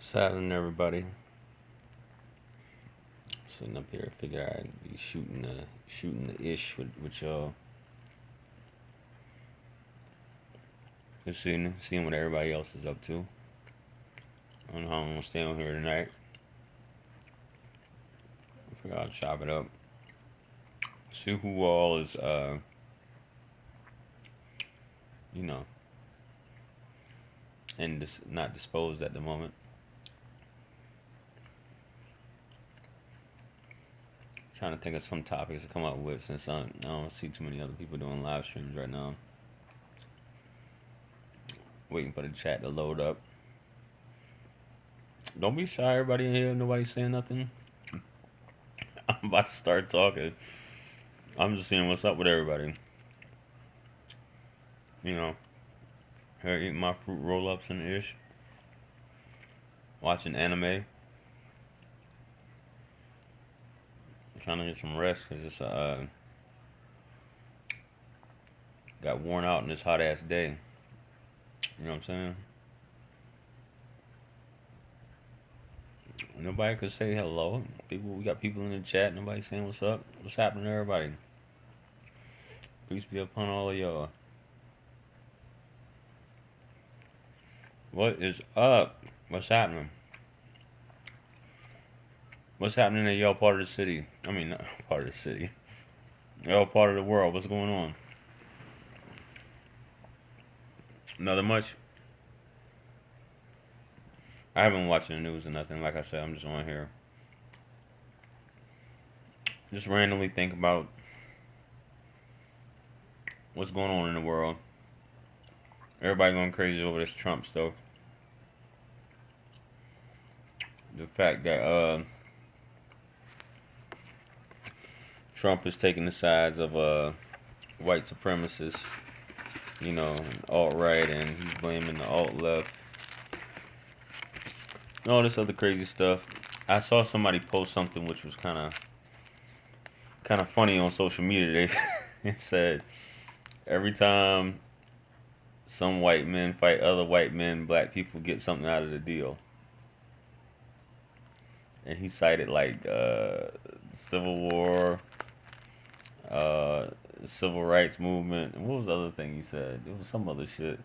What's happening, everybody? Sitting up here, figured I'd be shooting the ish with y'all. Just seeing what everybody else is up to. I don't know how I'm gonna stay on here tonight. I figure I'll chop it up. See who all is you know, and not disposed at the moment. Trying to think of some topics to come up with since I don't see too many other people doing live streams right now. Waiting for the chat to load up. Don't be shy, everybody in here. Nobody's saying nothing. I'm about to start talking. I'm just seeing what's up with everybody. You know, here eating my fruit roll-ups and ish. Watching anime. Trying to get some rest because it's got worn out in this hot ass day. You know what I'm saying? Nobody could say hello. We got people in the chat. Nobody saying what's up. What's happening to everybody? Peace be upon all of y'all. What is up? What's happening? What's happening in y'all part of the city? I mean, not part of the city. Y'all part of the world. What's going on? Nothing much. I haven't been watching the news or nothing. Like I said, I'm just on here. Just randomly think about what's going on in the world. Everybody going crazy over this Trump stuff. The fact that Trump is taking the sides of white supremacists, you know, alt-right, and he's blaming the alt-left. And all this other crazy stuff. I saw somebody post something which was kind of funny on social media. It said, every time some white men fight other white men, black people get something out of the deal. And he cited like Civil War, Civil Rights Movement, and what was the other thing he said? It was some other shit.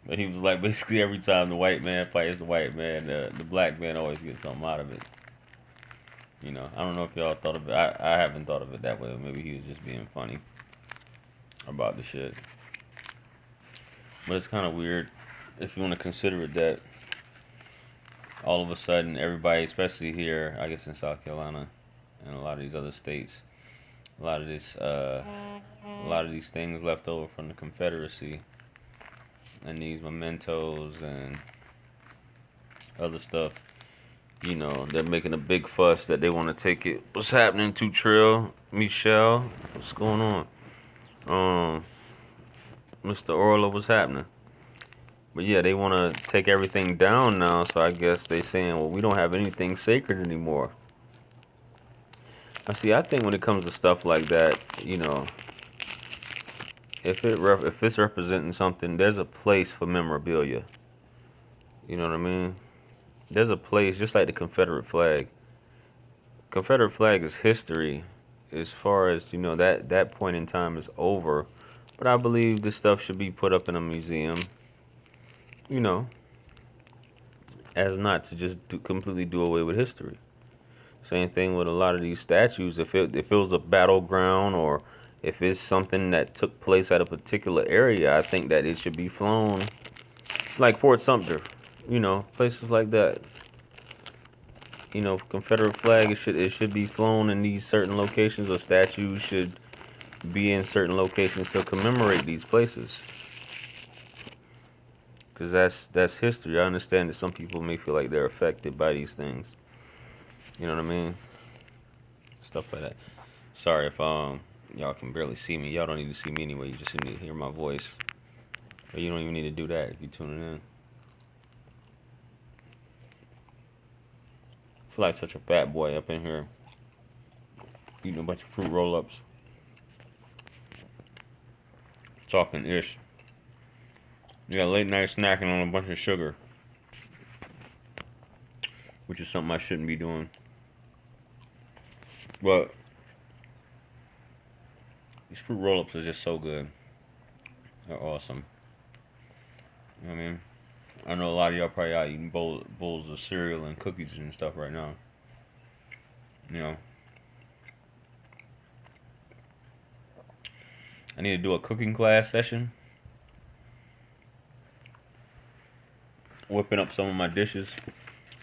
But he was like, basically every time the white man fights the white man, the black man always gets something out of it. You know, I don't know if y'all thought of it. I haven't thought of it that way. Maybe he was just being funny about the shit. But it's kind of weird if you want to consider it that all of a sudden everybody, especially here, I guess in South Carolina and a lot of these other states, a lot of these things left over from the Confederacy and these mementos and other stuff, you know, they're making a big fuss that they want to take it. What's happening to Trill? Michelle? What's going on? Mr. Orla, what's happening? But yeah, they want to take everything down now, so I guess they saying, well, we don't have anything sacred anymore. Now, see, I think when it comes to stuff like that, you know, if it's representing something, there's a place for memorabilia. You know what I mean? There's a place, just like the Confederate flag. Confederate flag is history, as far as, you know, that point in time is over. But I believe this stuff should be put up in a museum. You know, as not to just completely do away with history. Same thing with a lot of these statues. If it was a battleground or if it's something that took place at a particular area, I think that it should be flown, like Fort Sumter, you know, places like that. You know, Confederate flag, it should be flown in these certain locations, or statues should be in certain locations to commemorate these places. Because that's history. I understand that some people may feel like they're affected by these things. You know what I mean? Stuff like that. Sorry if y'all can barely see me. Y'all don't need to see me anyway. You just need to hear my voice. But you don't even need to do that if you're tuning in. I feel like such a fat boy up in here eating a bunch of fruit roll-ups. Talking ish. You got late night snacking on a bunch of sugar. which is something I shouldn't be doing. But these fruit roll-ups are just so good. They're awesome. You know what I mean? I know a lot of y'all probably out eating bowls of cereal and cookies and stuff right now. You know, I need to do a cooking class session, whipping up some of my dishes.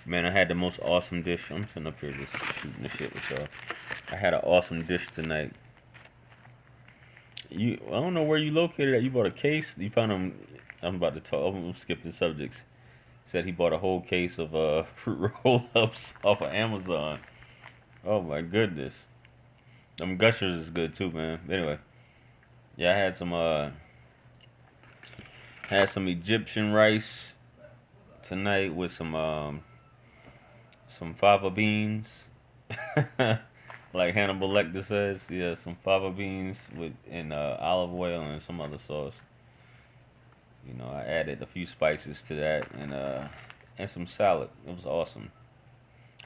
Man, I had the most awesome dish. I'm sitting up here just shooting the shit with y'all. I had an awesome dish tonight. I don't know where you located at. You bought a case. You found them. I'm about to talk. I'm skipping subjects. Said he bought a whole case of fruit roll-ups off of Amazon. Oh my goodness. Them Gushers is good too, man. Anyway, yeah, I had some Egyptian rice tonight with some fava beans. Like Hannibal Lecter says, yeah, some fava beans with olive oil and some other sauce. You know, I added a few spices to that and some salad. It was awesome.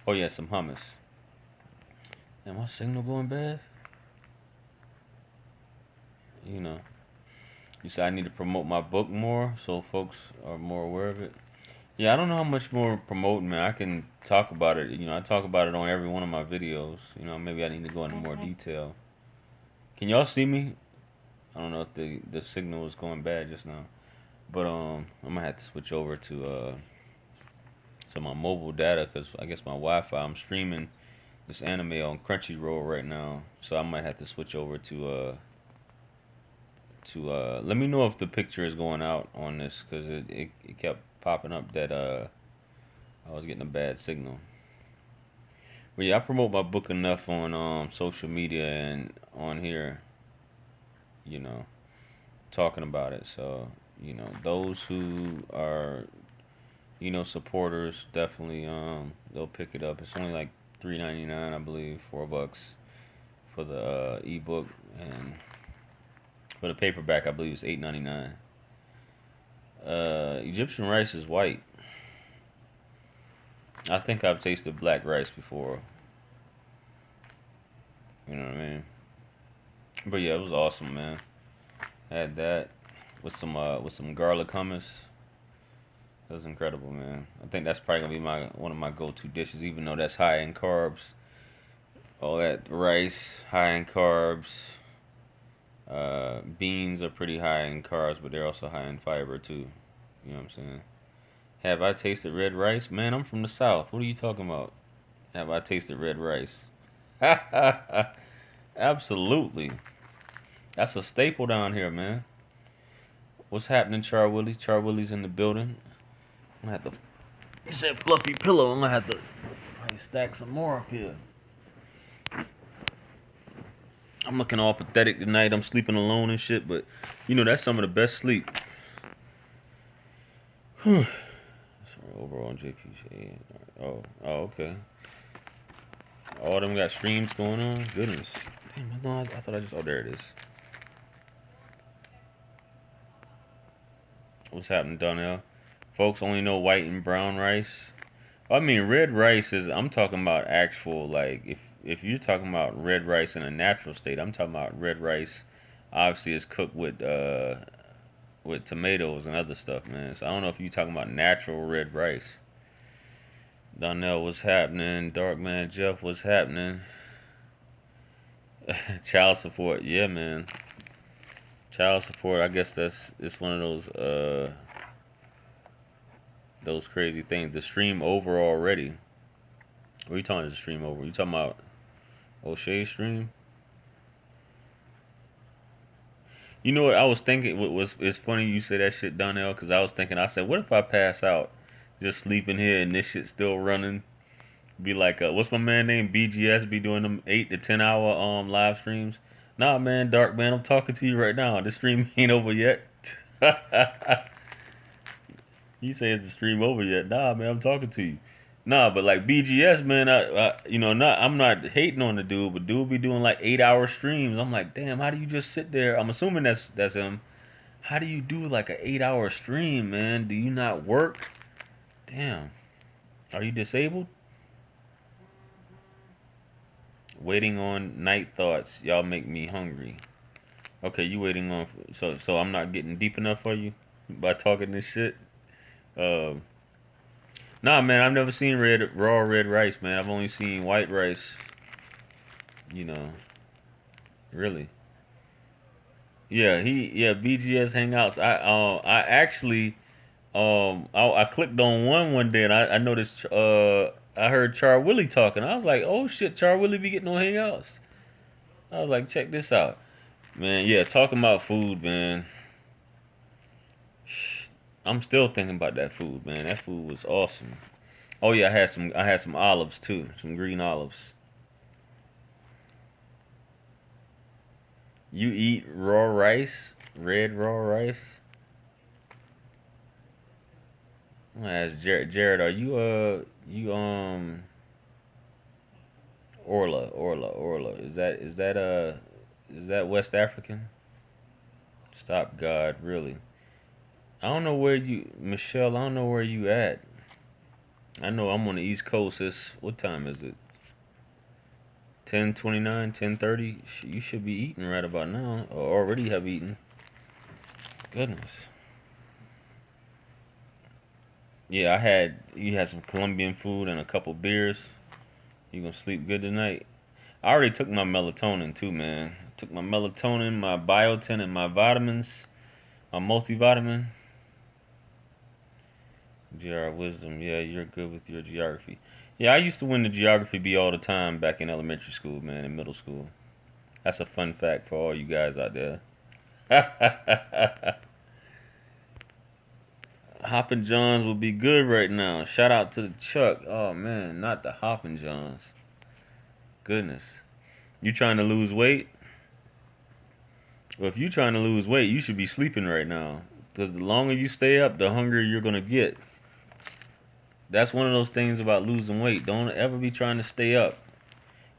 Oh yeah, some hummus. Am my signal going bad? You know, you said I need to promote my book more so folks are more aware of it. Yeah, I don't know how much more promoting, man. I can talk about it. You know, I talk about it on every one of my videos. You know, maybe I need to go into more detail. Can y'all see me? I don't know if the signal was going bad just now, but I'm gonna have to switch over to my mobile data because I guess my Wi-Fi. I'm streaming this anime on Crunchyroll right now, so I might have to switch over to let me know if the picture is going out on this because it kept popping up that I was getting a bad signal. But yeah, I promote my book enough on social media and on here, you know, talking about it. So, you know, those who are, you know, supporters definitely they'll pick it up. It's only like $3.99, I believe, $4 for the ebook, and for the paperback I believe it's $8.99. Egyptian rice is white. I think I've tasted black rice before. You know what I mean? But yeah, it was awesome, man. Had that with some garlic hummus. That was incredible, man. I think that's probably gonna be one of my go-to dishes, even though that's high in carbs. All that rice, high in carbs. Beans are pretty high in carbs, but they're also high in fiber too. You know what I'm saying? Have I tasted red rice? Man, I'm from the South. What are you talking about? Have I tasted red rice? Absolutely. That's a staple down here, man. What's happening, Char Willie? Char Willie's in the building. I'm gonna have to. You said fluffy pillow. I'm gonna have to probably stack some more up here. I'm looking all pathetic tonight. I'm sleeping alone and shit, but you know that's some of the best sleep. Sorry, overall JPJ. Oh, okay. All them got streams going on. Goodness. Damn, I thought I just. Oh, there it is. What's happening, Donnell? Folks only know white and brown rice. I mean, red rice is. I'm talking about actual like if you're talking about red rice in a natural state, I'm talking about red rice. Obviously, it's cooked with tomatoes and other stuff, man. So I don't know if you're talking about natural red rice. Donnell, what's happening? Darkman Jeff, what's happening? Child support, yeah, man. Child support. I guess it's one of those crazy things. The stream over already. What are you talking about? The stream over? You talking about O'Shea's stream? You know what I was thinking? It's funny you say that shit, Donnell, because I was thinking. I said, what if I pass out, just sleeping here, and this shit still running? Be like, what's my man named BGS? Be doing them 8 to 10 hour live streams. Nah, man, Dark man, I'm talking to you right now. The stream ain't over yet. You say is the stream over yet? Nah, man, I'm talking to you. Nah, but like BGS, man, I'm not hating on the dude, but dude be doing like 8 hour streams. I'm like, damn, how do you just sit there? I'm assuming that's him. How do you do like an 8 hour stream, man? Do you not work? Damn, are you disabled? Waiting on night thoughts. Y'all make me hungry. Okay, you waiting on so I'm not getting deep enough for you by talking this shit. Um, nah, man, I've never seen raw red rice, man. I've only seen white rice. You know, really. Yeah, BGS Hangouts. I actually I clicked on one day and I noticed I heard Char Willie talking. I was like, oh shit, Char Willie be getting on Hangouts. I was like, check this out, man. Yeah, talking about food, man. I'm still thinking about that food, man. That food was awesome. Oh yeah, I had some olives too, some green olives. You eat raw rice, red raw rice? I'm gonna ask Jared. Jared, are you Orla? Is that West African? Stop God, really? I don't know where you, Michelle. I don't know where you at. I know I'm on the East Coast. It's what time is it? 10:29, 10:30. You should be eating right about now, or already have eaten. Goodness. Yeah, you had some Colombian food and a couple beers. You gonna sleep good tonight? I already took my melatonin too, man. I took my melatonin, my biotin, and my vitamins, my multivitamin. GR wisdom. Yeah, you're good with your geography. Yeah, I used to win the geography bee all the time back in elementary school, man, in middle school. That's a fun fact for all you guys out there. Hoppin' Johns would be good right now. Shout out to the Chuck. Oh man, not the Hoppin' Johns. Goodness. You trying to lose weight? Well, if you trying to lose weight, you should be sleeping right now. Because the longer you stay up, the hungrier you're gonna get. That's one of those things about losing weight. Don't ever be trying to stay up.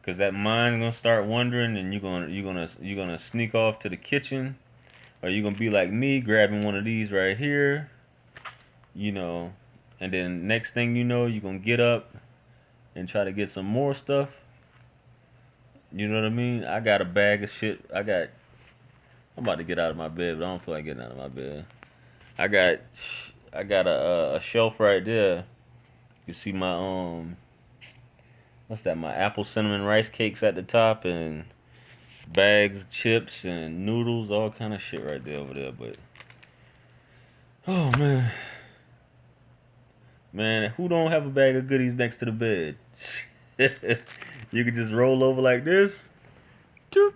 Cause that mind's gonna start wandering, and you're gonna sneak off to the kitchen, or you're gonna be like me, grabbing one of these right here, you know, and then next thing you know, you're gonna get up and try to get some more stuff. You know what I mean? I got a bag of shit. I'm about to get out of my bed, but I don't feel like getting out of my bed. I got I got a shelf right there. You see my what's that? My apple cinnamon rice cakes at the top, and bags of chips and noodles, all kind of shit right there over there. But oh man, man, who don't have a bag of goodies next to the bed? You could just roll over like this. Doop.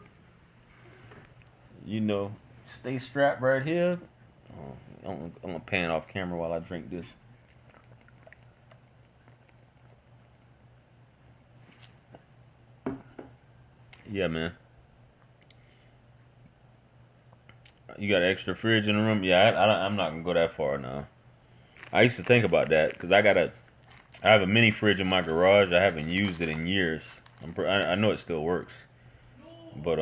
You know, stay strapped right here. Oh, I'm gonna pan off camera while I drink this. Yeah, man. You got an extra fridge in the room? Yeah, I'm not gonna go that far now. I used to think about that because I have a mini fridge in my garage. I haven't used it in years. I know it still works, but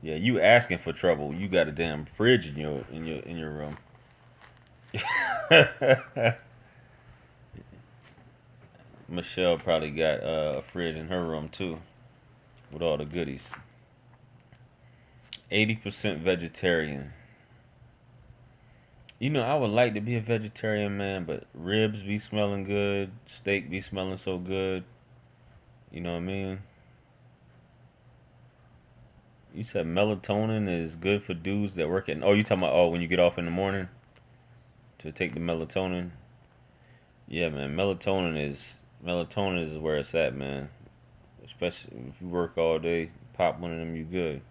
yeah, you asking for trouble. You got a damn fridge in your room. Michelle probably got a fridge in her room too with all the goodies. 80% vegetarian. You know, I would like to be a vegetarian, man, but ribs be smelling good, steak be smelling so good. You know what I mean? You said melatonin is good for dudes that work at. Oh, you talking about when you get off in the morning to take the melatonin? Yeah, man. Melatonin is where it's at, man. Especially if you work all day, pop one of them, you good.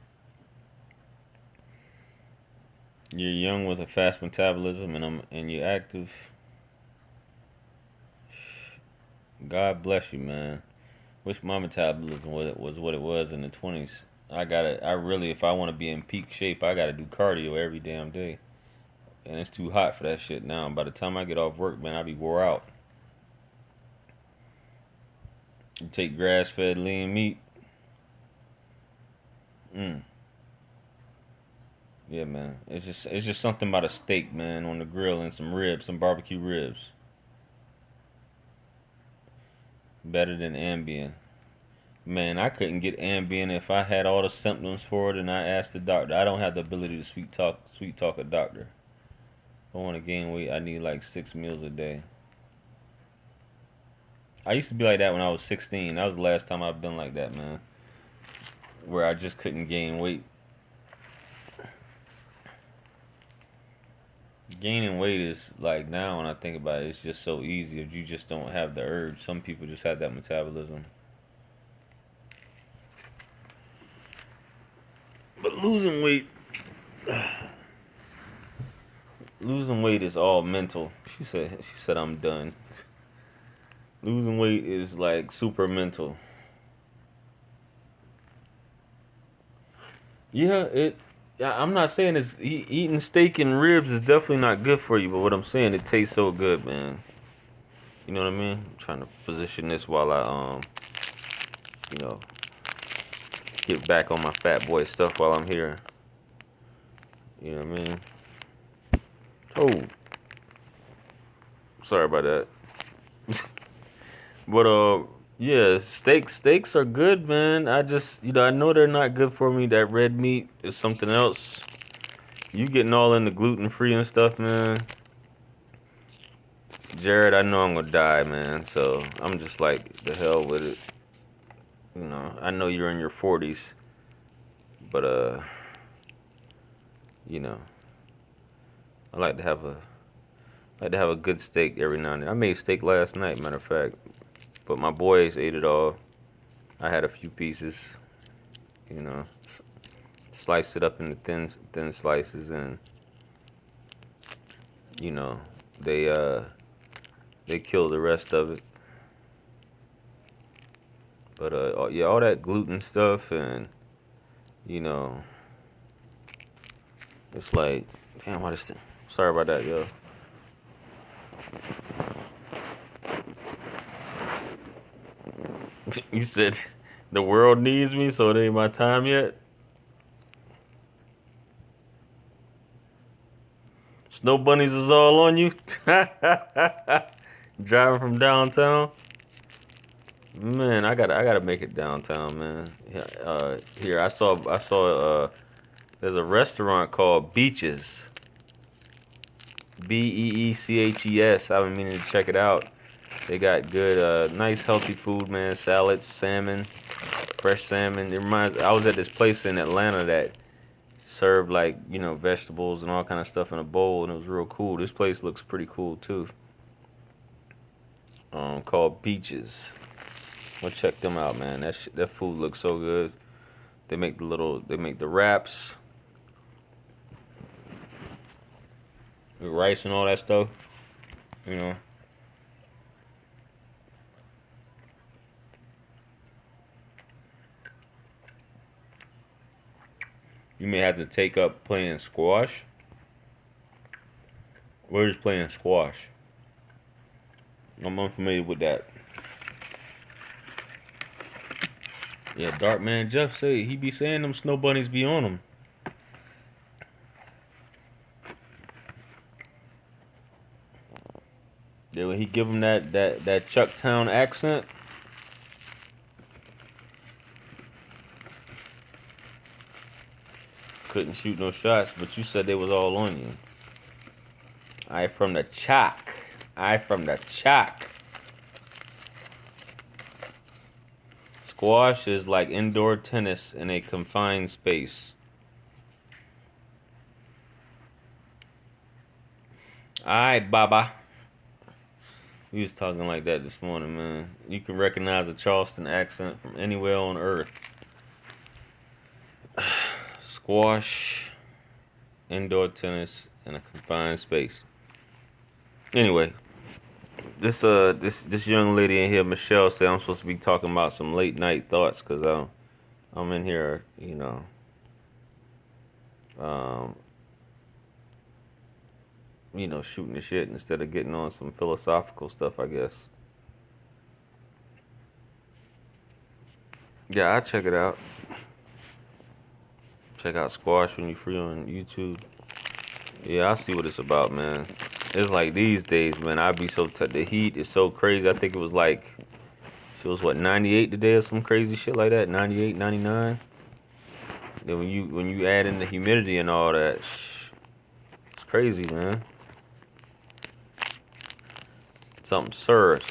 You're young with a fast metabolism, and you're active. God bless you, man. Wish my metabolism was what it was in the 20s. I really, if I want to be in peak shape, I gotta do cardio every damn day. And it's too hot for that shit now. By the time I get off work, man, I be wore out. You take grass fed lean meat. Mm. Yeah, man. It's just something about a steak, man, on the grill and some ribs, some barbecue ribs. Better than Ambien. Man, I couldn't get Ambien if I had all the symptoms for it and I asked the doctor. I don't have the ability to sweet talk a doctor. If I want to gain weight, I need like 6 meals a day. I used to be like that when I was 16. That was the last time I've been like that, man. Where I just couldn't gain weight. Gaining weight is like, now when I think about it, it's just so easy if you just don't have the urge. Some people just have that metabolism. But losing weight is all mental. She said I'm done. Losing weight is like super mental. Yeah, I'm not saying it's eating steak and ribs is definitely not good for you, but what I'm saying, it tastes so good, man. You know what I mean? I'm trying to position this while I you know, get back on my fat boy stuff while I'm here. You know what I mean? Oh, sorry about that. But yeah, steaks are good, man. I just, I know they're not good for me. That red meat is something else. You getting all into gluten free and stuff, man. Jared, I know I'm gonna die, man. So I'm just like, the hell with it. I know you're in your 40s, but you know, I like to have a good steak every now and then. I made steak last night, matter of fact, but my boys ate it all. I had a few pieces, you know, sliced it up into thin slices, and you know, they killed the rest of it. But yeah, all that gluten stuff, and you know, it's like, damn, what is this? Sorry about that, yo. You said the world needs me, so it ain't my time yet. Snow bunnies is all on you. Driving from downtown. Man, I gotta make it downtown, man. Here I saw there's a restaurant called Beaches. Beeches. I've been meaning to check it out. They got good, nice, healthy food, man. Salads, salmon, fresh salmon. I was at this place in Atlanta that served like, vegetables and all kind of stuff in a bowl, and it was real cool. This place looks pretty cool too. Called Beaches. I'll check them out, man. That food looks so good. They make the wraps with rice and all that stuff. You know. You may have to take up playing squash. We're just playing squash. I'm unfamiliar with that. Yeah, Dark Man Jeff say he be saying them snow bunnies be on him. Yeah, when he give him that Chucktown accent. Couldn't shoot no shots, but you said they was all on you. I from the Chalk. Squash is like indoor tennis in a confined space. Alright, Baba. We was talking like that this morning, man. You can recognize a Charleston accent from anywhere on earth. Squash, indoor tennis in a confined space. Anyway, this young lady in here, Michelle, said I'm supposed to be talking about some late night thoughts because I'm in here, shooting the shit instead of getting on some philosophical stuff, I guess. Yeah, I'll check it out. Check out Squash when you're free on YouTube. Yeah, I'll see what it's about, man. It's like these days, man, the heat is so crazy. I think it was like Feels what, 98 today or some crazy shit like that. 98, 99. Then when you add in the humidity and all that, it's crazy, man. Something serious.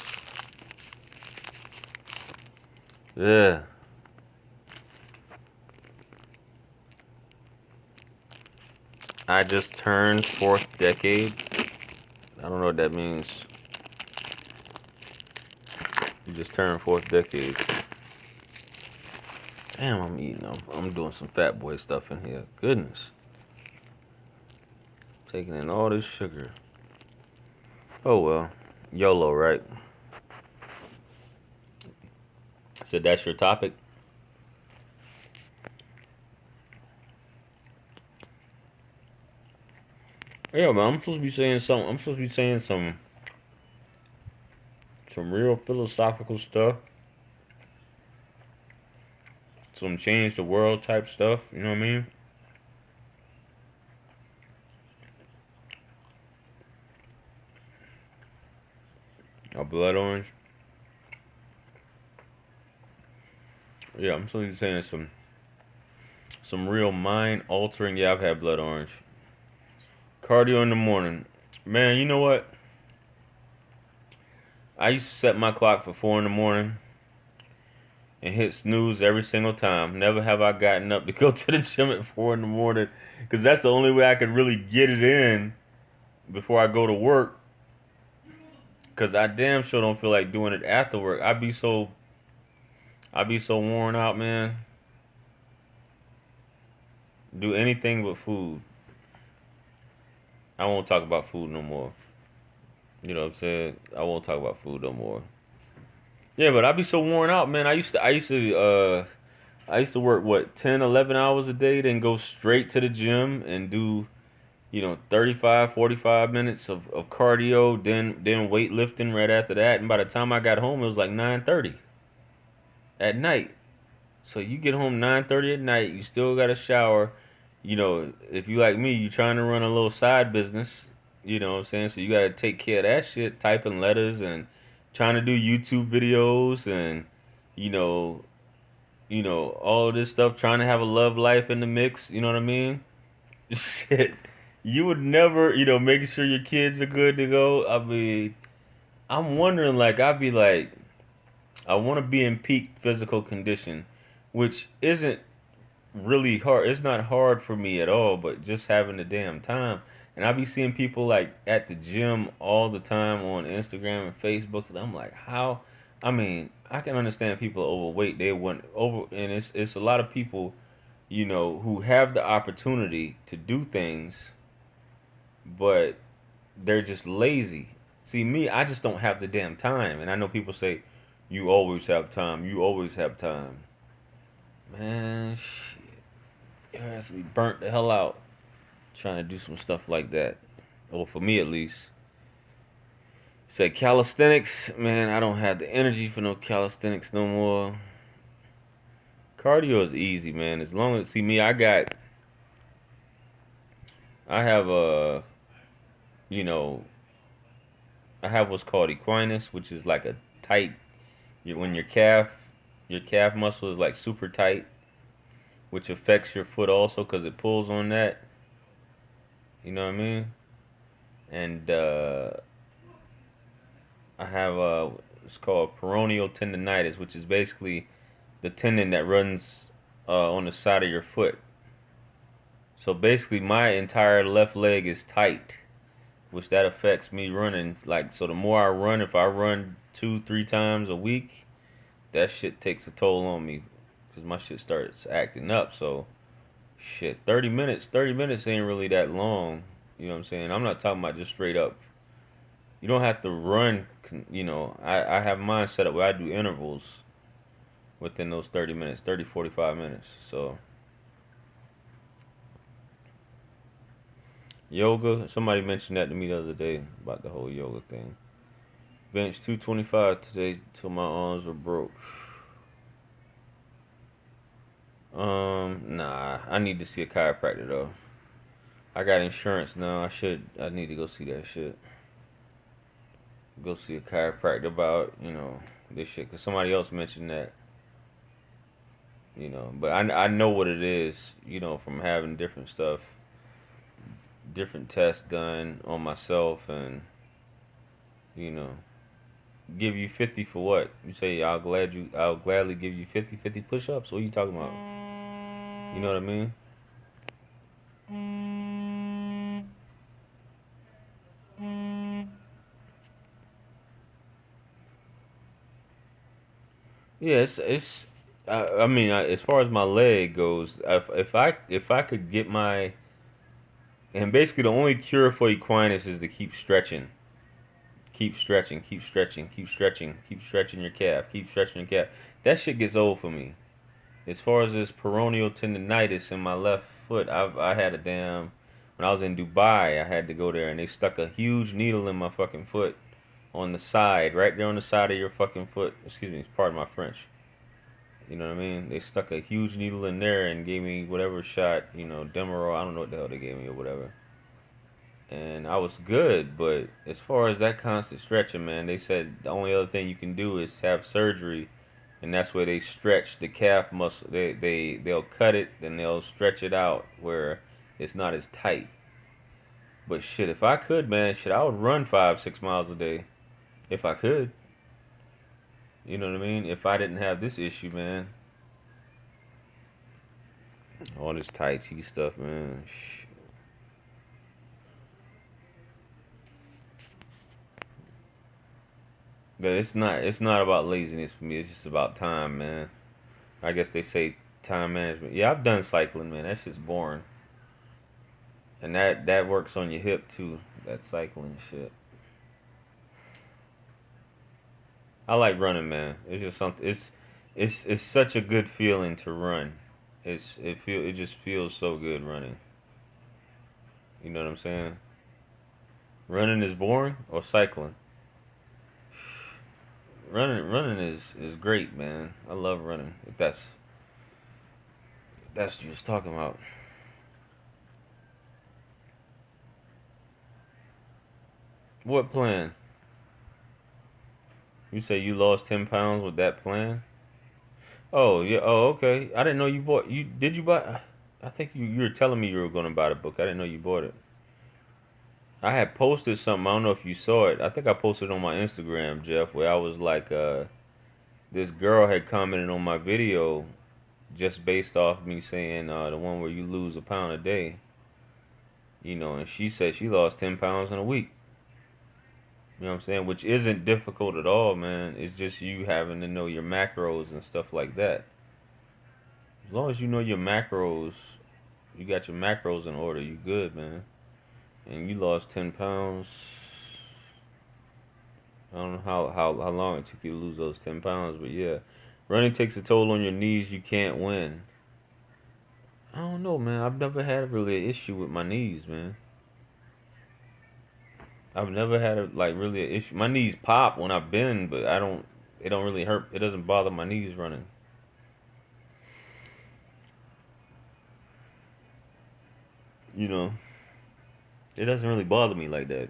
Yeah. I just turned fourth decade. I don't know what that means. You just turned fourth decade. Damn, I'm eating. I'm doing some fat boy stuff in here. Goodness. Taking in all this sugar. Oh well. YOLO, right? So that's your topic? Yeah, man, I'm supposed to be saying something. I'm supposed to be saying some real philosophical stuff. Some change the world type stuff. You know what I mean? A blood orange. Yeah, I'm supposed to be saying some real mind altering. Yeah, I've had blood orange. Cardio in the morning. Man, you know what? I used to set my clock for 4 in the morning and hit snooze every single time. Never have I gotten up to go to the gym at 4 in the morning, because that's the only way I could really get it in before I go to work. Because I damn sure don't feel like doing it after work. I'd be so worn out, man. Do anything but food. I won't talk about food no more. You know what I'm saying? I won't talk about food no more. Yeah, but I'd be so worn out, man. I used to work what, 10, 11 hours a day, then go straight to the gym and do, 35, 45 minutes of cardio, then weightlifting right after that. And by the time I got home, it was like 9:30 at night. So you get home 9:30 at night, you still got to shower. If you like me, you trying to run a little side business, you know what I'm saying? So you got to take care of that shit, typing letters and trying to do YouTube videos and, you know, all of this stuff, trying to have a love life in the mix, you know what I mean? Shit. You would never, making sure your kids are good to go. I mean, I'm wondering, like, I'd be like, I want to be in peak physical condition, which isn't really hard. It's not hard for me at all, but just having the damn time. And I be seeing people like at the gym all the time on Instagram and Facebook, and I'm like, how? I mean, I can understand people are overweight. They want over, and it's a lot of people, who have the opportunity to do things, but they're just lazy. See, me, I just don't have the damn time. And I know people say, you always have time. You always have time. Man, shit. It has to be burnt the hell out trying to do some stuff like that. Or for me, at least. Say calisthenics. Man, I don't have the energy for no calisthenics no more. Cardio is easy, man. As long as, see me, I have you know, I have what's called equinus, which is like a tight, when your calf muscle is like super tight, which affects your foot also because it pulls on that. You know what I mean? And I have it's called peroneal tendonitis, which is basically the tendon that runs on the side of your foot. So basically, my entire left leg is tight, which that affects me running. Like, so the more I run, if I run 2, 3 times a week, that shit takes a toll on me because my shit starts acting up. So shit, 30 minutes ain't really that long. You know what I'm saying? I'm not talking about just straight up. You don't have to run. I have mine set up where I do intervals within those 30 minutes, 30, 45 minutes. So yoga, somebody mentioned that to me the other day about the whole yoga thing. Bench 225 today till my arms were broke. Nah, I need to see a chiropractor though. I got insurance now. I need to go see that shit. Go see a chiropractor about, this shit, because somebody else mentioned that, you know. But I know what it is, you know, from having different stuff, different tests done on myself, and, you know, give you 50 for what? You say, I'll gladly give you 50 push-ups? What are you talking about? You know what I mean? Yeah, I mean, as far as my leg goes, if I could get my, and basically the only cure for equinus is to keep stretching, keep stretching, keep stretching, keep stretching, keep stretching your calf, keep stretching your calf. That shit gets old for me. As far as this peroneal tendonitis in my left foot, I had a damn, when I was in Dubai, I had to go there and they stuck a huge needle in my fucking foot on the side, right there on the side of your fucking foot. Excuse me, pardon my French. You know what I mean? They stuck a huge needle in there and gave me whatever shot, you know, Demerol. I don't know what the hell they gave me or whatever. And I was good, but as far as that constant stretching, man, they said the only other thing you can do is have surgery, and that's where they stretch the calf muscle. They'll cut it, then they'll stretch it out where it's not as tight. But shit, if I could, man, shit, I would run 5, 6 miles a day if I could. You know what I mean? If I didn't have this issue, man. All this Tai Chi stuff, man. But it's not about laziness for me. It's just about time, man. I guess they say time management. Yeah, I've done cycling, man. That shit's boring. And that works on your hip too. That cycling shit. I like running, man. It's just something. It's such a good feeling to run. It just feels so good running. You know what I'm saying? Running is boring or cycling. Running is great, man. I love running. If that's what you're just talking about. What plan? You say you lost 10 pounds with that plan? Oh yeah. Oh okay. I didn't know you bought. You did you buy? I think you were telling me you were going to buy the book. I didn't know you bought it. I had posted something. I don't know if you saw it. I think I posted on my Instagram, Jeff, where I was like, this girl had commented on my video just based off me saying the one where you lose a pound a day. You know, and she said she lost 10 pounds in a week. You know what I'm saying? Which isn't difficult at all, man. It's just you having to know your macros and stuff like that. As long as you know your macros, you got your macros in order, you good, man. And you lost 10 pounds. I don't know how long it took you to lose those 10 pounds, but yeah. Running takes a toll on your knees, you can't win. I don't know, man. I've never had really an issue with my knees, man. I've never had really an issue. My knees pop when I bend, but I don't. It don't really hurt. It doesn't bother my knees running. You know, it doesn't really bother me like that.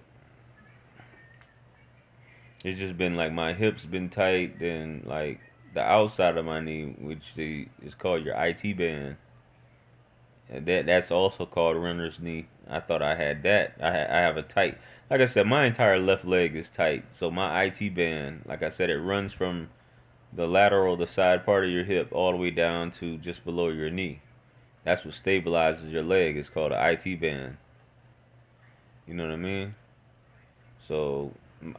It's just been like my hips been tight, and like the outside of my knee, which is called your IT band, and that's also called runner's knee. I thought I had that. I have a tight. Like I said, my entire left leg is tight. So my IT band, like I said, it runs from the side part of your hip, all the way down to just below your knee. That's what stabilizes your leg. It's called an IT band. You know what I mean? So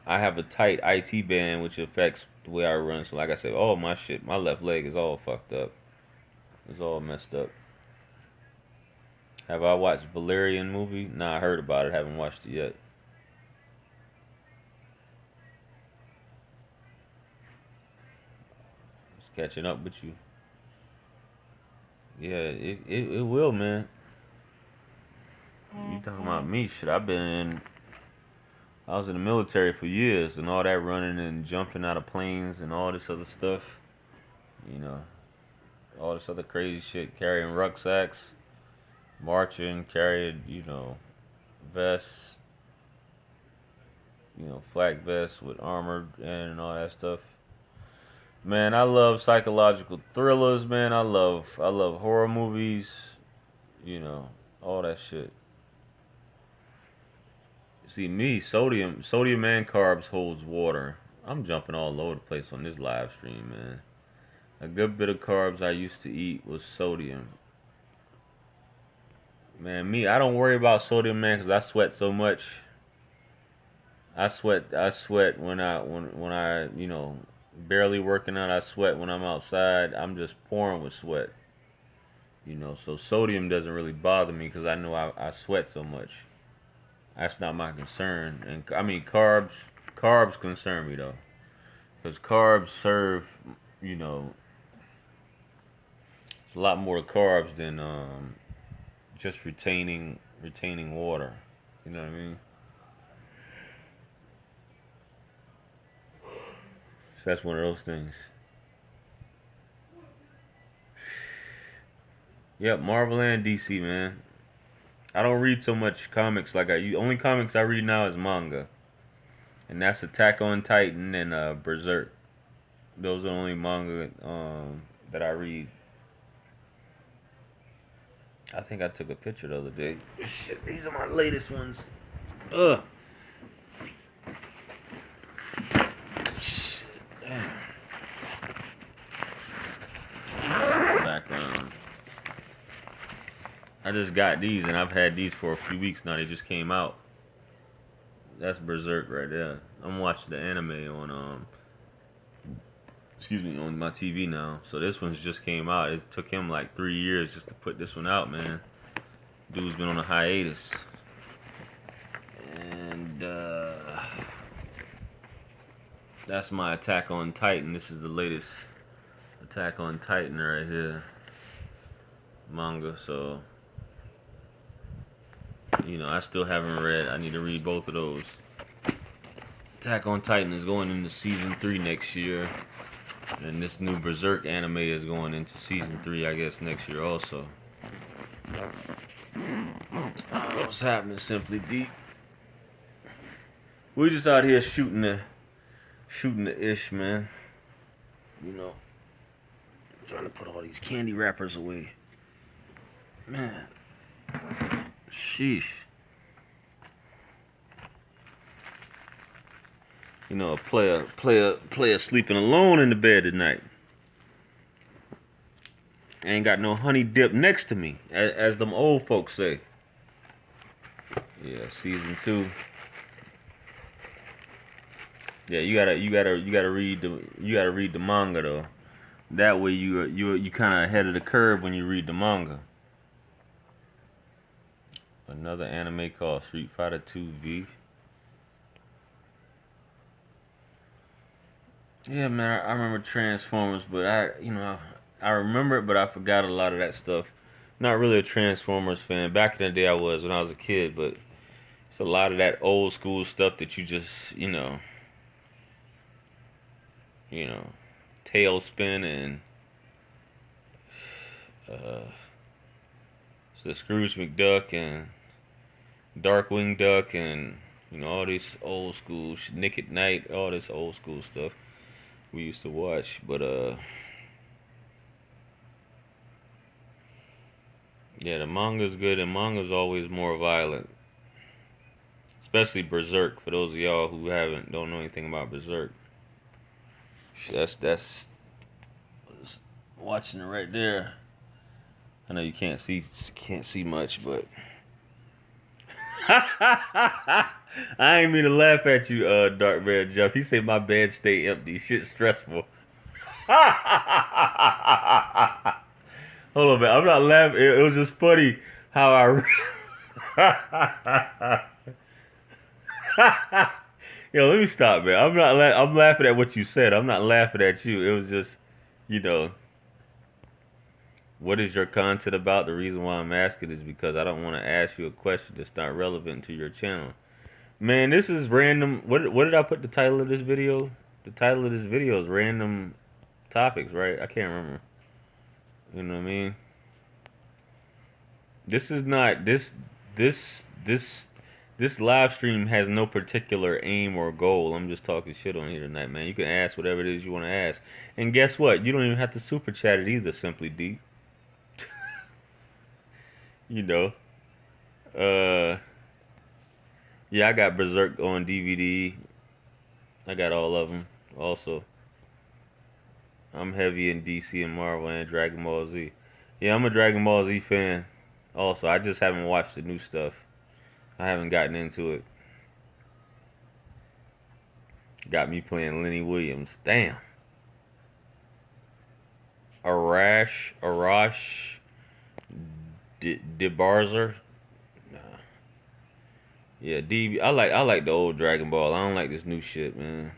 I have a tight IT band, which affects the way I run. So like I said, all my shit, my left leg is all fucked up. It's all messed up. Have I watched Valerian movie? Nah, I heard about it. Haven't watched it yet. Just catching up with you. Yeah, it will, man. You talking about me? Shit, I was in the military for years, and all that running and jumping out of planes and all this other stuff. You know, all this other crazy shit, carrying rucksacks, marching, carrying, vests, flak vests with armor and all that stuff. Man, I love psychological thrillers, man. I love horror movies, you know, all that shit. See me, sodium and carbs holds water. I'm jumping all over the place on this live stream, man. A good bit of carbs I used to eat was sodium. Man, me, I don't worry about sodium, man, because I sweat so much. I sweat when I barely working out. I sweat when I'm outside. I'm just pouring with sweat. So sodium doesn't really bother me because I know I sweat so much. That's not my concern. And I mean carbs concern me though, because carbs serve, you know, it's a lot more carbs than just retaining water. You know what I mean? So that's one of those things. Yep, Marvel and DC, man. I don't read so much comics like I use. Only comics I read now is manga, and that's Attack on Titan and Berserk. Those are the only manga that I read. I think I took a picture the other day. Shit, these are my latest ones. Ugh. Shit, damn. Background. I just got these, and I've had these for a few weeks now. They just came out. That's Berserk right there. I'm watching the anime on on my TV now. So this one's just came out. It took him like 3 years just to put this one out, man. Dude's been on a hiatus. And that's my Attack on Titan. This is the latest Attack on Titan right here. Manga, so I still haven't read. I need to read both of those. Attack on Titan is going into season 3 next year. And this new Berserk anime is going into season 3, I guess, next year also. What's happening, Simply Deep? We just out here shooting the ish, man. Trying to put all these candy wrappers away. Man. Sheesh. A player sleeping alone in the bed tonight. Ain't got no honey dip next to me, as them old folks say. Yeah, season 2. Yeah, you gotta read the manga though. That way you kind of ahead of the curve when you read the manga. Another anime called Street Fighter 2V. Yeah, man, I remember Transformers, but I remember it, but I forgot a lot of that stuff. Not really a Transformers fan. Back in the day, I was when I was a kid, but it's a lot of that old school stuff that you just, Tailspin and the Scrooge McDuck and Darkwing Duck and all this old school Nick at Night, all this old school stuff we used to watch, but yeah, the manga's good, and manga's always more violent, especially Berserk. For those of y'all who don't know anything about Berserk, that's watching it right there. I know you can't see much, but I ain't mean to laugh at you, Dark Bear Jeff. He said my bed stay empty. Shit stressful. Hold on, man. I'm not laughing. It was just funny how Yo, let me stop, man. I'm laughing at what you said. I'm not laughing at you. It was just, you know, what is your content about? The reason why I'm asking is because I don't want to ask you a question that's not relevant to your channel. Man, this is random. What did I put the title of this video? The title of this video is random topics, right? I can't remember. You know what I mean? This is not this This live stream has no particular aim or goal. I'm just talking shit on here tonight, man. You can ask whatever it is you want to ask. And guess what? You don't even have to super chat it either, Simply Deep. You know. Uh yeah, I got Berserk on DVD. I got all of them also. I'm heavy in DC and Marvel and Dragon Ball Z. Yeah, I'm a Dragon Ball Z fan. Also, I just haven't watched the new stuff. I haven't gotten into it. Got me playing Lenny Williams. Damn. Arash DeBarzer. Nah. Yeah, DB. I like the old Dragon Ball. I don't like this new shit, man.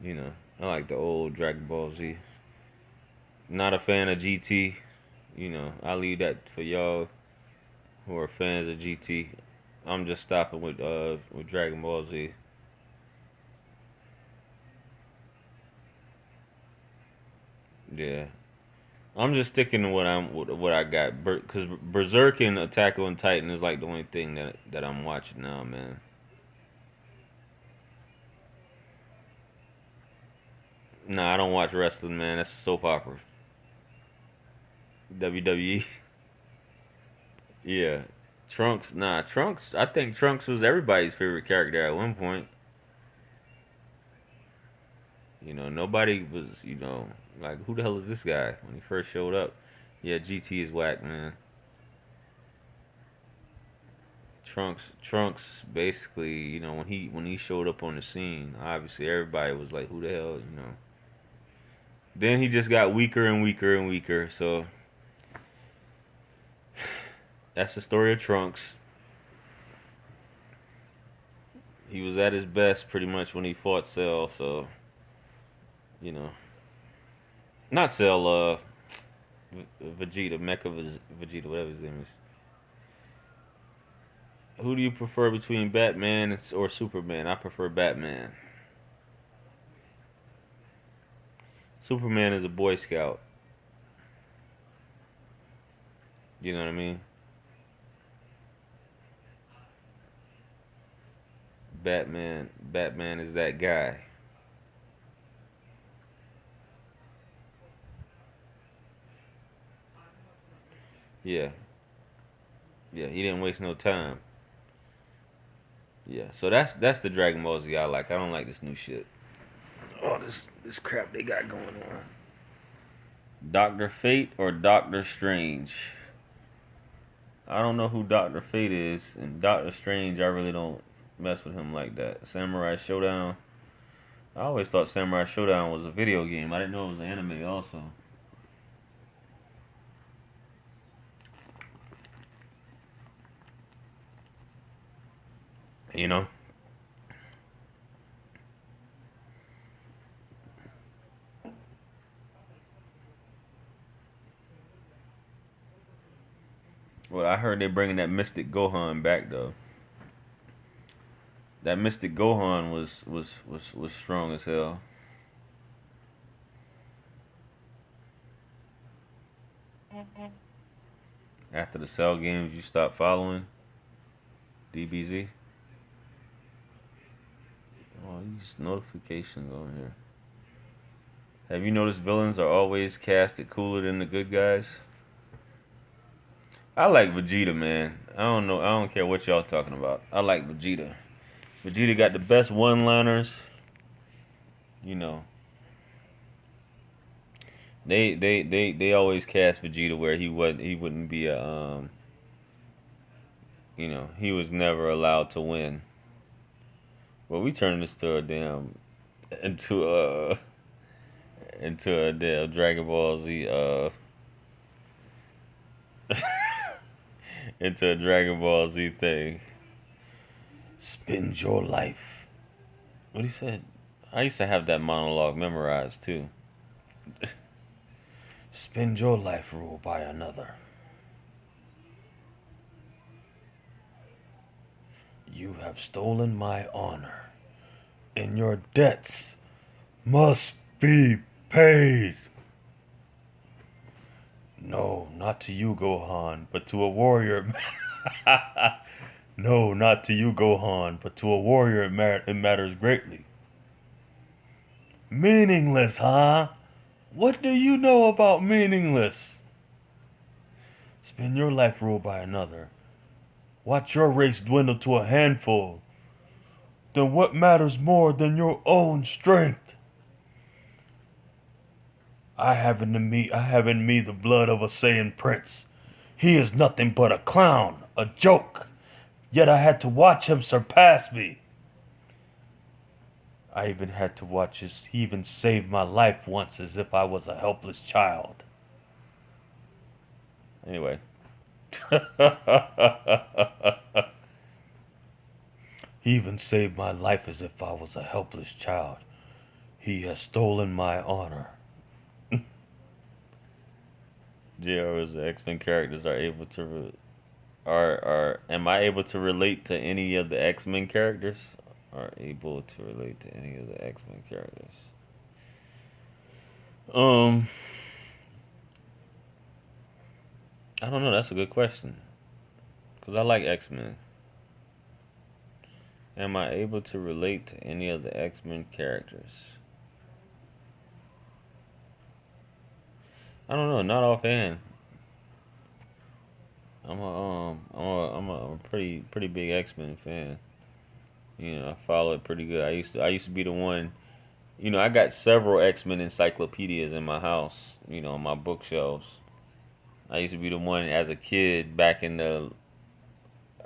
You know, I like the old Dragon Ball Z. Not a fan of GT. You know, I leave that for y'all who are fans of GT. I'm just stopping with Dragon Ball Z. Yeah, I'm just sticking to what I got. Because Berserk and Attack on Titan is like the only thing that I'm watching now, man. Nah, I don't watch wrestling, man. That's a soap opera. WWE. Yeah, Trunks. Nah, Trunks. I think Trunks was everybody's favorite character at one point. You know, nobody was. Like who the hell is this guy when he first showed up? Yeah, GT is whack, man. Trunks basically, when he showed up on the scene, obviously everybody was like, "Who the hell?" Then he just got weaker and weaker and weaker. So that's the story of Trunks. He was at his best pretty much when he fought Cell. So you know, not Cell. Vegeta, Vegeta, whatever his name is. Who do you prefer between Batman or Superman? I prefer Batman. Superman is a Boy Scout. You know what I mean? Batman is that guy. Yeah, yeah. He didn't waste no time. Yeah. So that's the Dragon Ball Z I like. I don't like this new shit. Oh, this crap they got going on. Doctor Fate or Doctor Strange? I don't know who Doctor Fate is, and Doctor Strange. I really don't mess with him like that. Samurai Showdown. I always thought Samurai Showdown was a video game. I didn't know it was an anime also. You know? Well, I heard they're bringing that Mystic Gohan back though. That Mystic Gohan was strong as hell. After the Cell games, you stopped following DBZ. Oh, these notifications on here. Have you noticed villains are always casted cooler than the good guys? I like Vegeta, man. I don't know. I don't care what y'all talking about. I like Vegeta. Vegeta got the best one-liners. You know, they always cast Vegeta where he wouldn't be a he was never allowed to win. Well, we turned this to a damn into a into a damn Dragon Ball Z into a Dragon Ball Z thing. Spend your life. What he said? I used to have that monologue memorized too. Spend your life ruled by another. You have stolen my honor, and your debts must be paid. No, not to you, Gohan, but to a warrior. No, not to you, Gohan, but to a warrior it matters greatly. Meaningless, huh? What do you know about meaningless? Spend your life ruled by another. Watch your race dwindle to a handful. Then what matters more than your own strength? I have in me the blood of a Saiyan prince. He is nothing but a clown, a joke. Yet I had to watch him surpass me. I even had to watch he even saved my life once as if I was a helpless child. Anyway. He even saved my life as if I was a helpless child. He has stolen my honor. JR's X-Men characters are able to am I able to relate to any of the X-Men characters? Are able to relate to any of the X-Men characters? Um, I don't know. That's a good question. Cause I like X-Men. Am I able to relate to any of the X-Men characters? I don't know. Not offhand. I'm a pretty big X-Men fan. You know, I follow it pretty good. I used to be the one. You know, I got several X-Men encyclopedias in my house. You know, on my bookshelves. I used to be the one as a kid back in the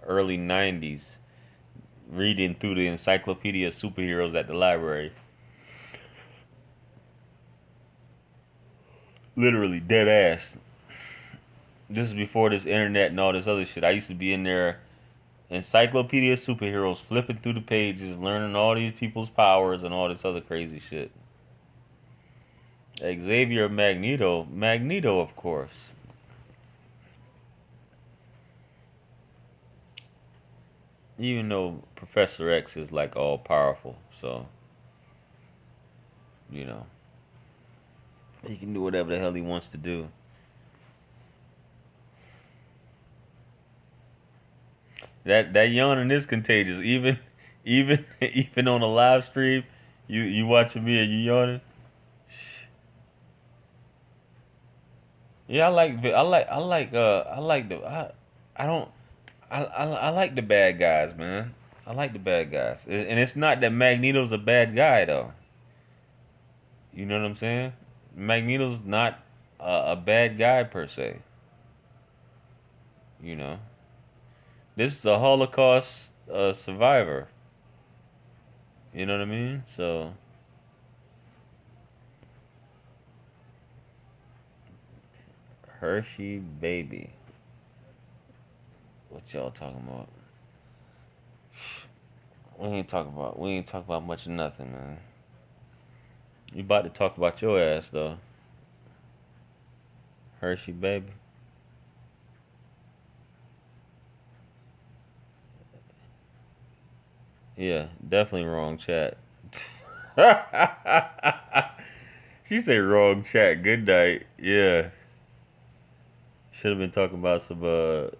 early '90s, reading through the encyclopedia of superheroes at the library. Literally dead ass. This is before this internet and all this other shit. I used to be in there, encyclopedia of superheroes, flipping through the pages, learning all these people's powers and all this other crazy shit. Xavier Magneto, of course. Even though Professor X is like all powerful, so you know he can do whatever the hell he wants to do. That yawning is contagious. Even on a live stream, you watching me and you yawning. Yeah, I like the I don't I like the bad guys, man. I like the bad guys, and it's not that Magneto's a bad guy though. You know what I'm saying? Magneto's not a bad guy per se. You know, this is a Holocaust survivor. You know what I mean? So Hershey baby, what y'all talking about? We ain't talk about much of nothing, man. You about to talk about your ass though, Hershey baby. Yeah, definitely wrong chat. She said wrong chat. Good night. Yeah, should have been talking about some other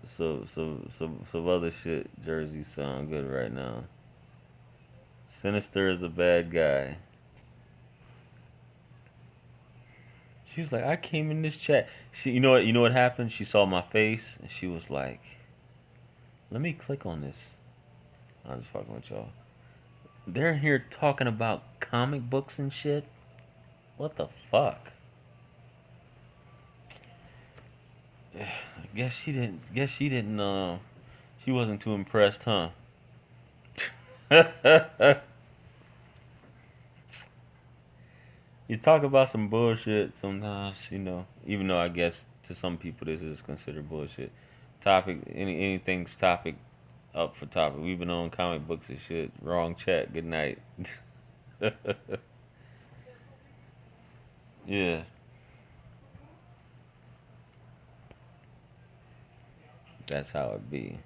shit. Jersey sound good right now. Sinister is a bad guy. She was like, I came in this chat. You know what happened? She saw my face and she was like, let me click on this. I'm just fucking with y'all. They're here talking about comic books and shit. What the fuck? Guess she didn't. Guess she didn't. She wasn't too impressed, huh? You talk about some bullshit sometimes, you know. Even though I guess to some people this is considered bullshit. Anything's topic up for topic. We've been on comic books and shit. Wrong chat. Good night. Yeah, that's how it be.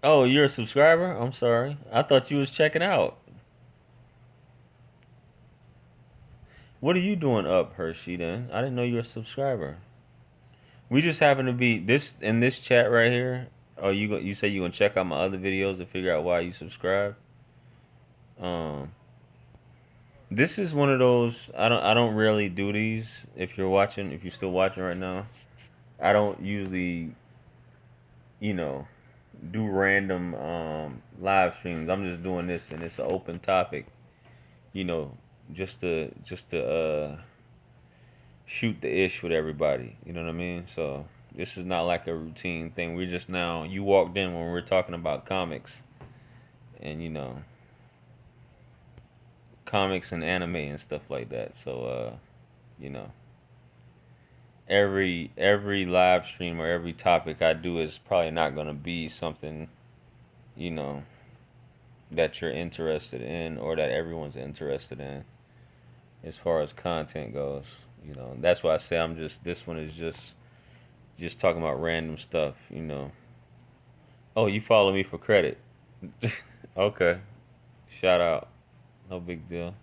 Oh, you're a subscriber? I'm sorry. I thought you was checking out. What are you doing up, Hershey? Then I didn't know you were a subscriber. We just happen to be this in this chat right here. Oh, you say you gonna check out my other videos to figure out why you subscribe. Um, this is one of those I don't really do these. If you're still watching right now, I don't usually you know do random live streams. I'm just doing this and it's an open topic. You know, just to shoot the ish with everybody. You know what I mean? So this is not like a routine thing. We're just now you walked in when we're talking about comics and comics and anime and stuff like that. So you know, every live stream or every topic I do is probably not gonna be something, you know, that you're interested in or that everyone's interested in as far as content goes. You know, that's why I say I'm just this one is just talking about random stuff, you know. Oh, you follow me for credit. Okay. Shout out. No big deal.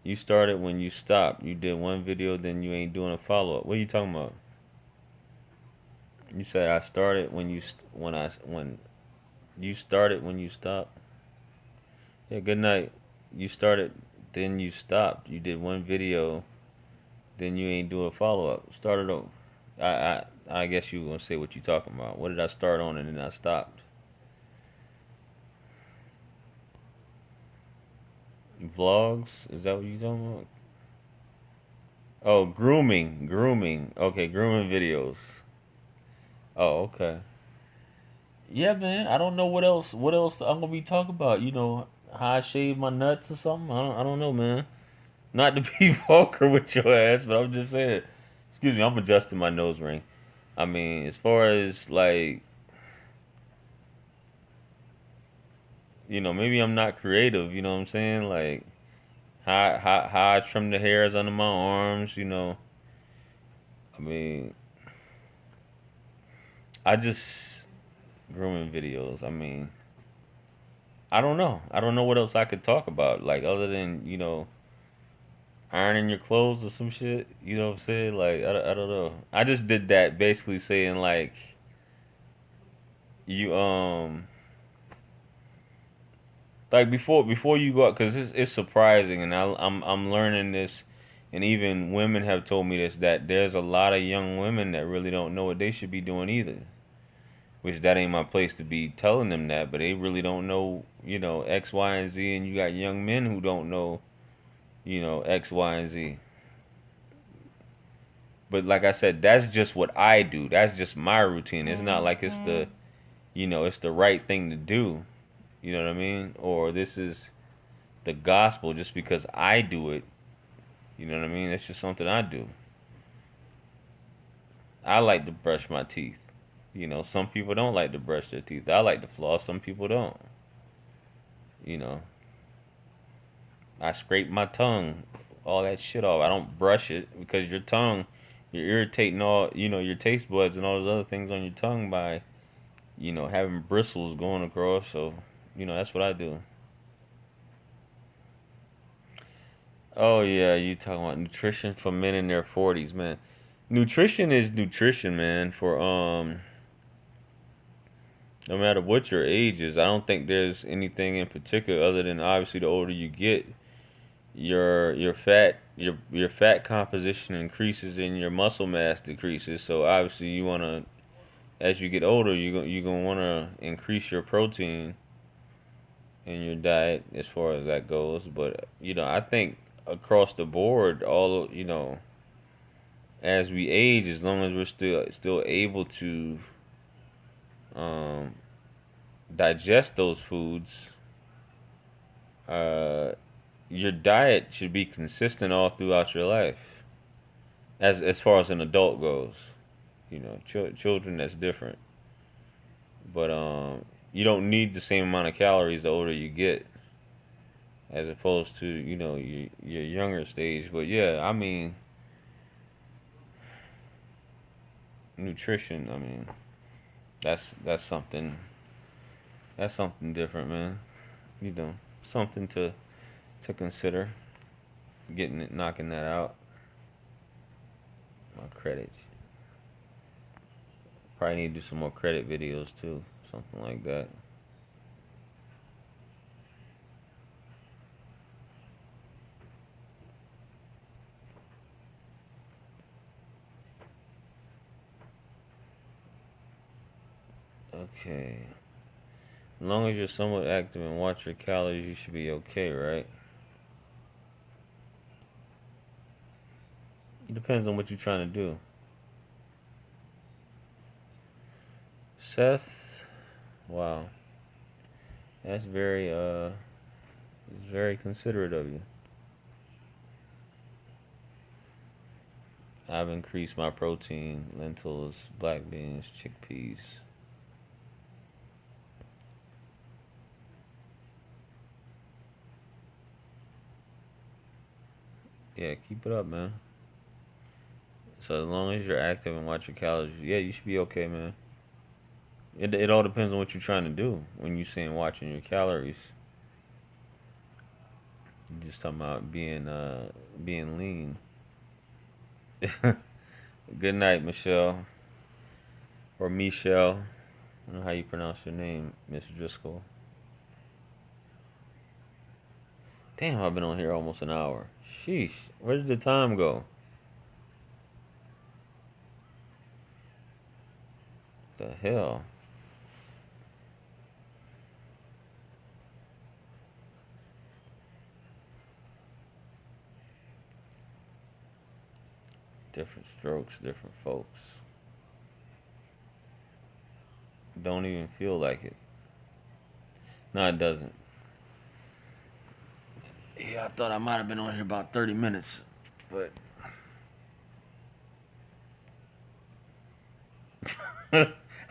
You started when you stopped. You did one video, then you ain't doing a follow up. What are you talking about? You said I started when you started when you stopped. Yeah, good night. You started, then you stopped. You did one video, then you ain't do a follow up. Started over. I guess you gonna say what you talking about. What did I start on and then I stopped? Vlogs? Is that what you talking about? Oh, grooming. Okay, grooming videos. Oh, okay. Yeah, man. I don't know what else. What else I'm gonna be talking about? You know, how I shave my nuts or something. I don't know, man. Not to be vulgar with your ass, but I'm just saying. Excuse me. I'm adjusting my nose ring. I mean, as far as like, maybe I'm not creative. You know what I'm saying? Like how I trim the hairs under my arms. I mean, I just grooming videos. I mean, I don't know. I don't know what else I could talk about. Like other than ironing your clothes or some shit. You know what I'm saying? Like I don't know. I just did that basically saying like you like before you go out because it's surprising and I'm learning this and even women have told me this that there's a lot of young women that really don't know what they should be doing either, which that ain't my place to be telling them that, but they really don't know X, Y, and Z, and you got young men who don't know X, Y, and Z. But like I said, that's just what I do. That's just my routine. It's not like it's the right thing to do. You know what I mean? Or this is the gospel just because I do it. You know what I mean? It's just something I do. I like to brush my teeth. Some people don't like to brush their teeth. I like to floss. Some people don't. You know, I scrape my tongue, all that shit off. I don't brush it because your tongue, you're irritating your taste buds and all those other things on your tongue by, having bristles going across. So, that's what I do. Oh yeah, you talking about nutrition for men in their 40s, man. Nutrition is nutrition, man, for no matter what your age is. I don't think there's anything in particular other than obviously the older you get, your fat composition increases and your muscle mass decreases. So obviously you want to as you get older, you going to want to increase your protein in your diet as far as that goes, but I think across the board all as we age, as long as we're still able to um, digest those foods, uh, your diet should be consistent all throughout your life. As far as an adult goes, children that's different, but you don't need the same amount of calories the older you get, as opposed to your younger stage. But yeah, I mean nutrition. I mean that's something different, man. Something to to consider knocking that out. My credits. Probably need to do some more credit videos too, something like that. Okay. As long as you're somewhat active and watch your calories, you should be okay, right? It depends on what you're trying to do. Seth, wow. That's it's very considerate of you. I've increased my protein, lentils, black beans, chickpeas. Yeah, keep it up, man. So as long as you're active and watch your calories, yeah, you should be okay, man. It all depends on what you're trying to do. When you're saying watching your calories, you're just talking about being lean. Good night, Michelle or Michelle. I don't know how you pronounce your name, Miss Driscoll. Damn, I've been on here almost an hour. Sheesh, where did the time go? The hell? Different strokes, different folks. Don't even feel like it. No, it doesn't. Yeah, I thought I might have been on here about 30 minutes, but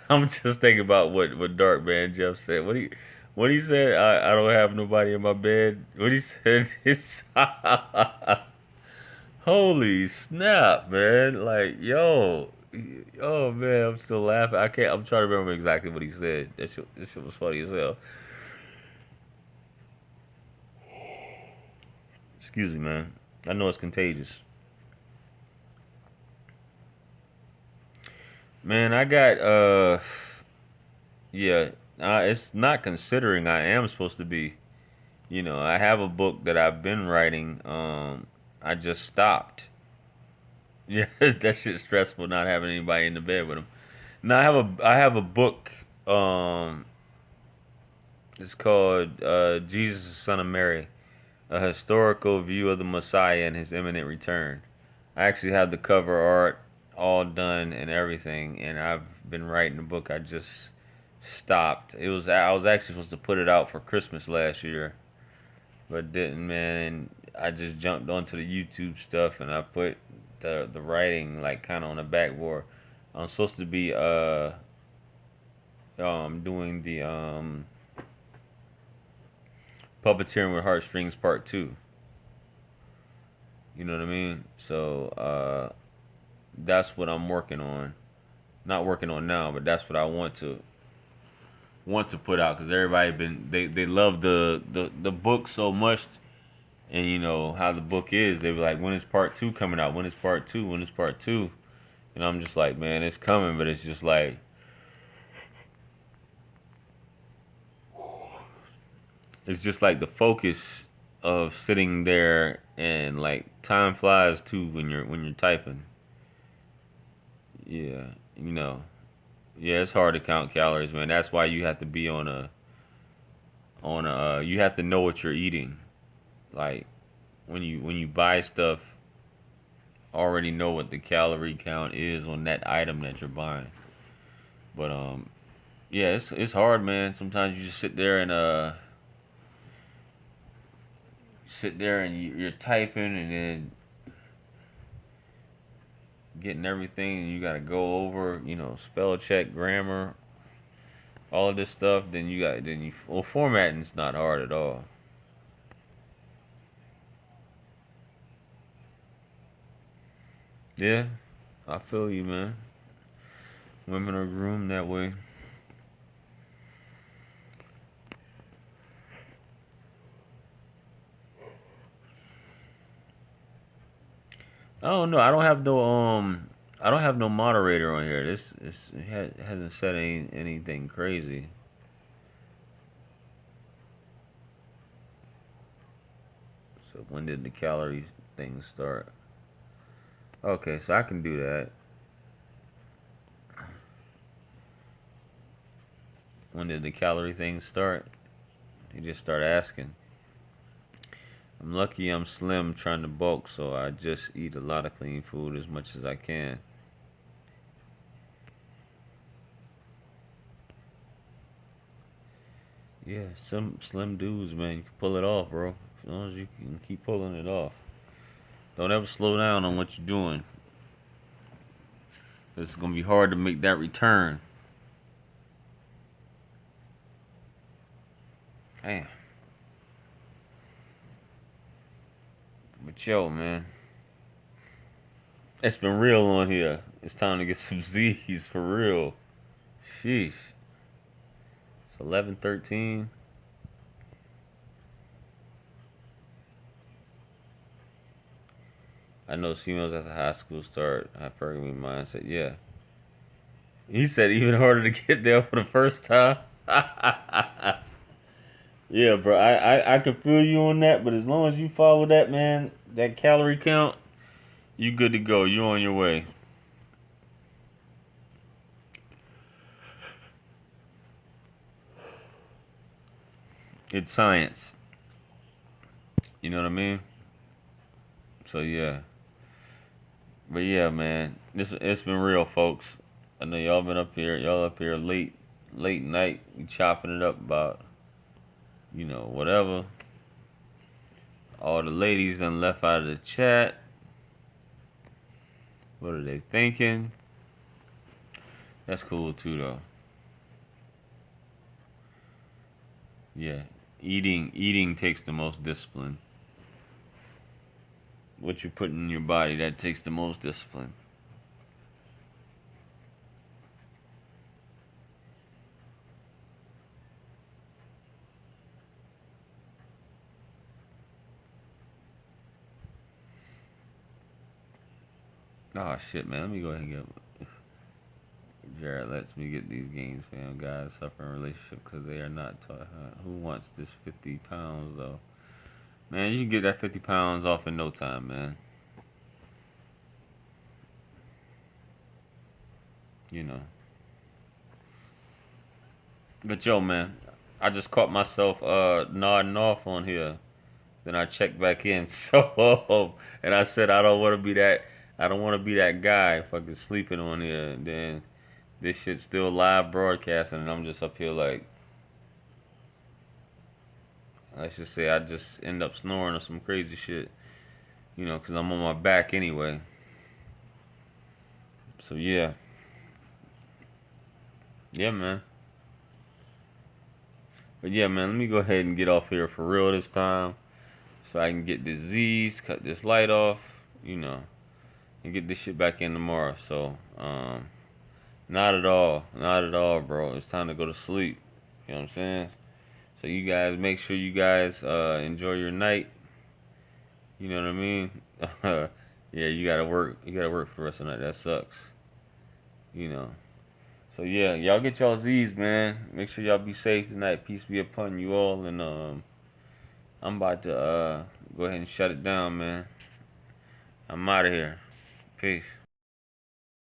I'm just thinking about what Dark Man Jeff said. What he said, I don't have nobody in my bed. What he said is holy snap, man. Like, yo. Oh man, I'm still laughing. I can't I'm trying to remember exactly what he said. That shit was funny as hell. Excuse me, man. I know it's contagious. Man, I got yeah, it's not considering I am supposed to be. I have a book that I've been writing. I just stopped. Yeah, that shit's stressful not having anybody in the bed with them. Now I have a book. It's called Jesus, the Son of Mary, a historical view of the Messiah and his imminent return. I actually have the cover art all done and everything, and I've been writing the book. I just stopped. I was actually supposed to put it out for Christmas last year, but didn't, man. And I just jumped onto the YouTube stuff, and I put the writing like kind of on the backboard. I'm supposed to be doing the puppeteering with heartstrings part 2. You know what I mean? So that's what I'm working on. Not working on now, but that's what I want to put out because everybody they love the book so much, and you know how the book is. They were like, when is part 2 coming out? When is part 2? When is part 2? And I'm just like, man, it's coming, but it's just like the focus of sitting there, and like time flies too when you're typing. Yeah, you know. Yeah, it's hard to count calories, man. That's why you have to be you have to know what you're eating. Like when you buy stuff, already know what the calorie count is on that item that you're buying. But yeah, it's hard, man. Sometimes you just sit there and you're typing, and then getting everything, and you got to go over, spell check, grammar, all of this stuff. Well, formatting's not hard at all. Yeah, I feel you, man. Women are groomed that way. I don't know. I don't have no moderator on here. It hasn't said anything crazy. So when did the calorie thing start? Okay, so I can do that. When did the calorie thing start? You just start asking. I'm lucky I'm slim trying to bulk, so I just eat a lot of clean food as much as I can. Yeah, some slim dudes, man, you can pull it off, bro. As long as you can keep pulling it off. Don't ever slow down on what you're doing. It's gonna be hard to make that return. Damn. But yo, man, it's been real on here. It's time to get some Z's for real. Sheesh. It's 11:13. I know females after high school start hypergamy mindset. Yeah. He said even harder to get there for the first time. Yeah, bro. I can feel you on that, but as long as you follow that, man, that calorie count, you good to go. You on your way. It's science. You know what I mean? So yeah. But yeah, man. It's been real, folks. I know y'all been up here. Y'all up here late night. We chopping it up about, whatever. All the ladies done left out of the chat. What are they thinking? That's cool too, though. Yeah, eating takes the most discipline. What you put in your body, that takes the most discipline. Oh shit, man. Let me go ahead and get. Jared lets me get these games, fam. Guys suffer in a relationship because they are not taught. Who wants this 50 pounds though? Man, you can get that 50 pounds off in no time, man. You know. But yo, man, I just caught myself nodding off on here. Then I checked back in. So and I said I don't want to be that. I don't want to be that guy fucking sleeping on here. And then this shit's still live broadcasting, and I'm just up here like, let's just say I just end up snoring or some crazy shit, because I'm on my back anyway. So yeah, yeah, man. But yeah, man, let me go ahead and get off here for real this time, so I can get this Z's, cut this light off, and get this shit back in tomorrow. So not at all, not at all, bro. It's time to go to sleep. You know what I'm saying? So you guys make sure you guys enjoy your night. You know what I mean? Yeah, you gotta work. You gotta work for the rest of the night. That sucks. You know. So yeah, y'all get y'all Z's, man. Make sure y'all be safe tonight. Peace be upon you all. And I'm about to go ahead and shut it down, man. I'm out of here. Peace.